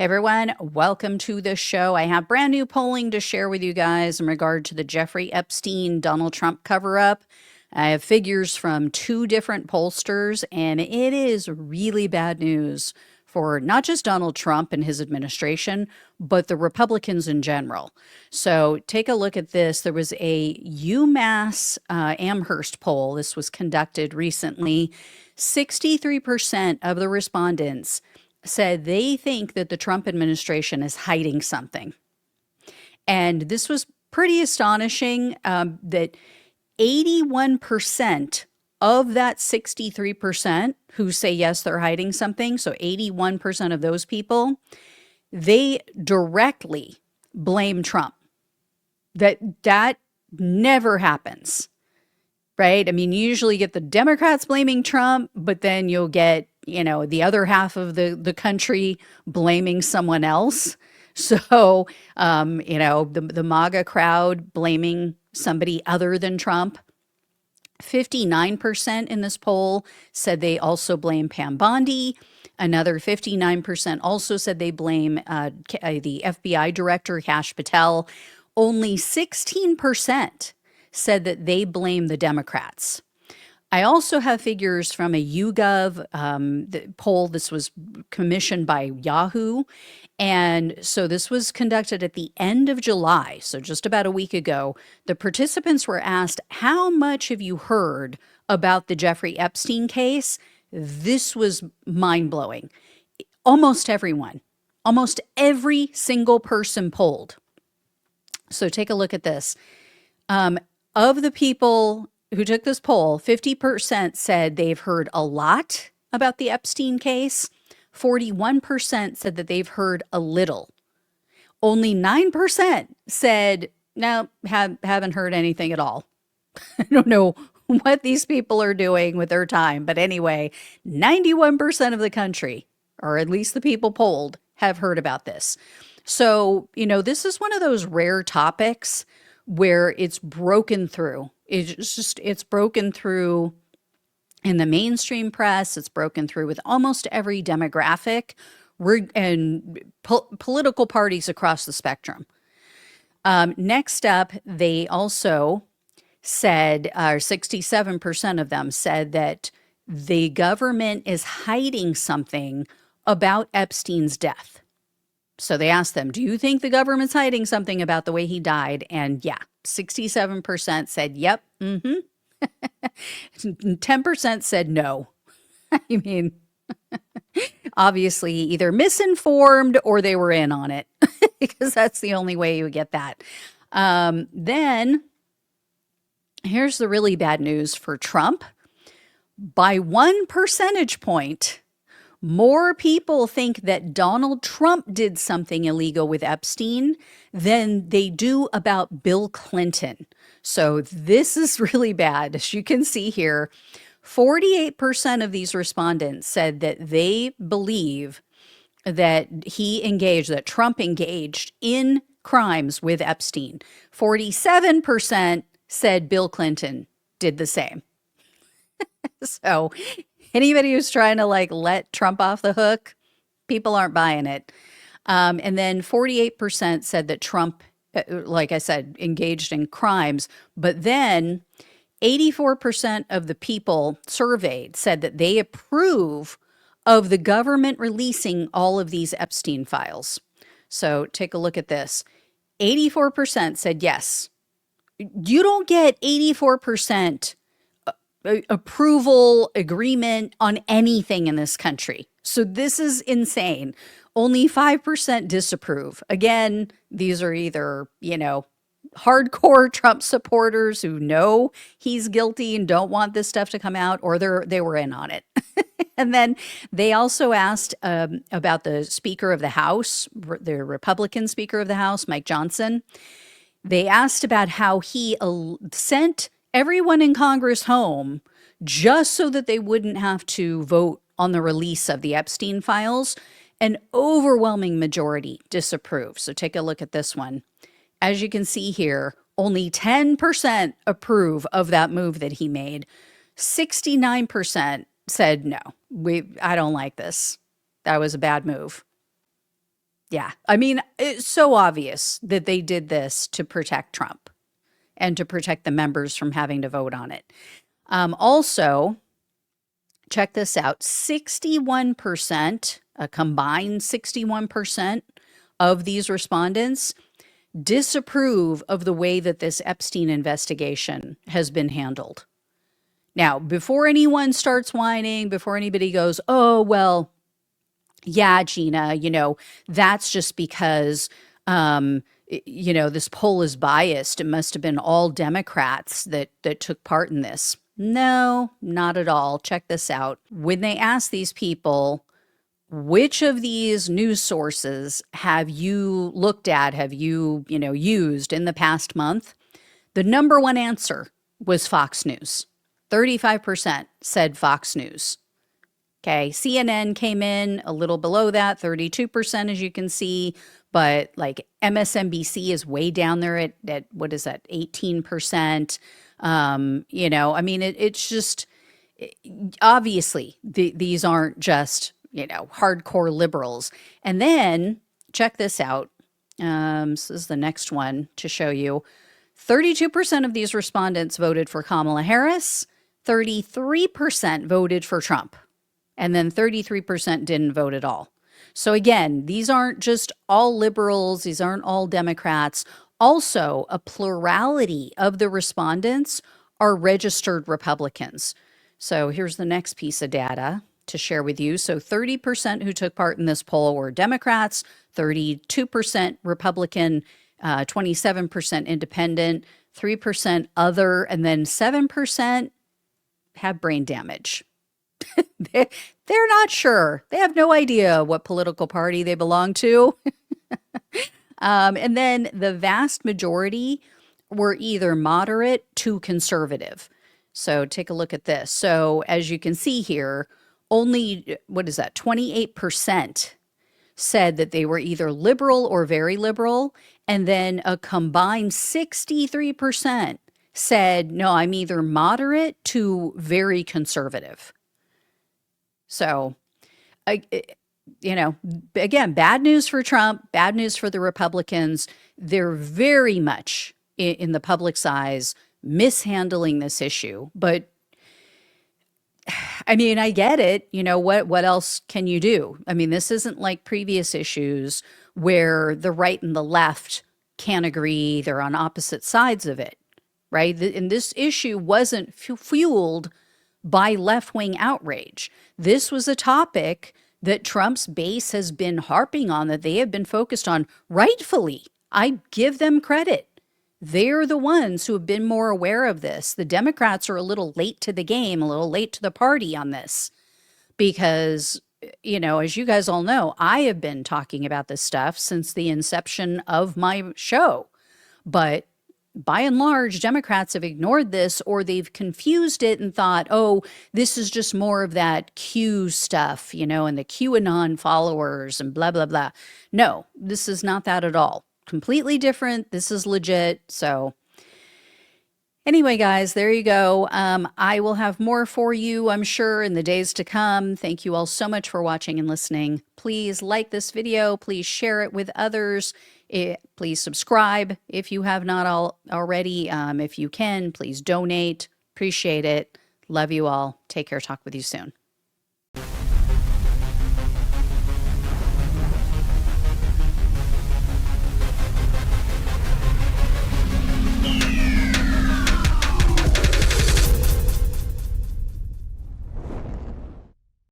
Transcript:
Hey everyone, welcome to the show. I have brand new polling to share with you guys in regard to the Jeffrey Epstein Donald Trump cover up. I have figures from two different pollsters, and it is really bad news for not just Donald Trump and his administration, but the Republicans in general. So take a look at this. There was a UMass Amherst poll. This was conducted recently. 63% of the respondents said they think that the Trump administration is hiding something. And this was pretty astonishing that 81% of that 63% who say yes, they're hiding something, so 81% of those people, they directly blame Trump. That never happens, right? I mean, you usually get the Democrats blaming Trump, but then you'll get the other half of the country blaming someone else. So, the MAGA crowd blaming somebody other than Trump. 59% in this poll said they also blame Pam Bondi. Another 59% also said they blame the FBI director, Kash Patel. Only 16% said that they blame the Democrats. I also have figures from a YouGov poll. This was commissioned by Yahoo. And so this was conducted at the end of July, so just about a week ago. The participants were asked, how much have you heard about the Jeffrey Epstein case? This was mind-blowing. Almost everyone, almost every single person polled. So take a look at this. Of the people who took this poll, 50% said they've heard a lot about the Epstein case. 41% said that they've heard a little. Only 9% said, no, haven't heard anything at all. I don't know what these people are doing with their time. But anyway, 91% of the country, or at least the people polled, have heard about this. So, this is one of those rare topics where it's broken through. It's broken through in the mainstream press. It's broken through with almost every demographic and political parties across the spectrum. Next up, they also said, 67% of them said that the government is hiding something about Epstein's death. So they asked them, do you think the government's hiding something about the way he died? And yeah, 67% said, yep, 10% said no. I mean, obviously either misinformed or they were in on it because that's the only way you would get that. Then here's the really bad news for Trump. By 1 percentage point, more people think that Donald Trump did something illegal with Epstein than they do about Bill Clinton. So this is really bad. As you can see here, 48% of these respondents said that they believe that Trump engaged in crimes with Epstein. 47% said Bill Clinton did the same. So anybody who's trying to let Trump off the hook, people aren't buying it. And then 48% said that Trump, like I said, engaged in crimes. But then 84% of the people surveyed said that they approve of the government releasing all of these Epstein files. So take a look at this. 84% said yes. You don't get 84% approval agreement on anything in this country. So this is insane. Only 5% disapprove. Again, these are either, hardcore Trump supporters who know he's guilty and don't want this stuff to come out, or they were in on it. And then they also asked about the Speaker of the House, the Republican Speaker of the House, Mike Johnson. They asked about how he sent everyone in Congress home just so that they wouldn't have to vote on the release of the Epstein files. An overwhelming majority disapprove. So take a look at this one. As you can see here, only 10% approve of that move that he made. 69% said, no, I don't like this. That was a bad move. Yeah. I mean, it's so obvious that they did this to protect Trump and to protect the members from having to vote on it. Also, check this out, 61%, a combined 61% of these respondents disapprove of the way that this Epstein investigation has been handled. Now, before anyone starts whining, before anybody goes, oh, well, yeah, Gina, that's just because, this poll is biased. It must have been all Democrats that took part in this. No, not at all. Check this out. When they ask these people, which of these news sources have you looked at, have you, used in the past month? The number one answer was Fox News. 35% said Fox News. Okay, CNN came in a little below that, 32%, as you can see, but like MSNBC is way down there at what is that, 18%. I mean, it's just, obviously, these aren't just, hardcore liberals. And then check this out. This is the next one to show you. 32% of these respondents voted for Kamala Harris, 33% voted for Trump. And then 33% didn't vote at all. So again, these aren't just all liberals. These aren't all Democrats. Also, a plurality of the respondents are registered Republicans. So here's the next piece of data to share with you. So 30% who took part in this poll were Democrats, 32% Republican, 27% independent, 3% other, and then 7% have brain damage. They're not sure. They have no idea what political party they belong to. And then the vast majority were either moderate to conservative. So take a look at this. So as you can see here, only, 28% said that they were either liberal or very liberal. And then a combined 63% said, no, I'm either moderate to very conservative. So, again, bad news for Trump, bad news for the Republicans. They're very much in the public's eyes mishandling this issue. But I mean, I get it. What else can you do? I mean, this isn't like previous issues where the right and the left can't agree. They're on opposite sides of it, right? And this issue wasn't fueled by left-wing outrage. This was a topic that Trump's base has been harping on, that they have been focused on, rightfully. I give them credit. They're the ones who have been more aware of this. The Democrats are a little late to the game, a little late to the party on this, because, as you guys all know, I have been talking about this stuff since the inception of my show. But by and large, Democrats have ignored this, or they've confused it and thought, oh, this is just more of that Q stuff, and the QAnon followers and blah, blah, blah. No, this is not that at all. Completely different. This is legit. So anyway, guys, there you go. I will have more for you, I'm sure, in the days to come. Thank you all so much for watching and listening. Please like this video. Please share it with others. Please subscribe if you have not already. If you can, please donate. Appreciate it. Love you all. Take care. Talk with you soon.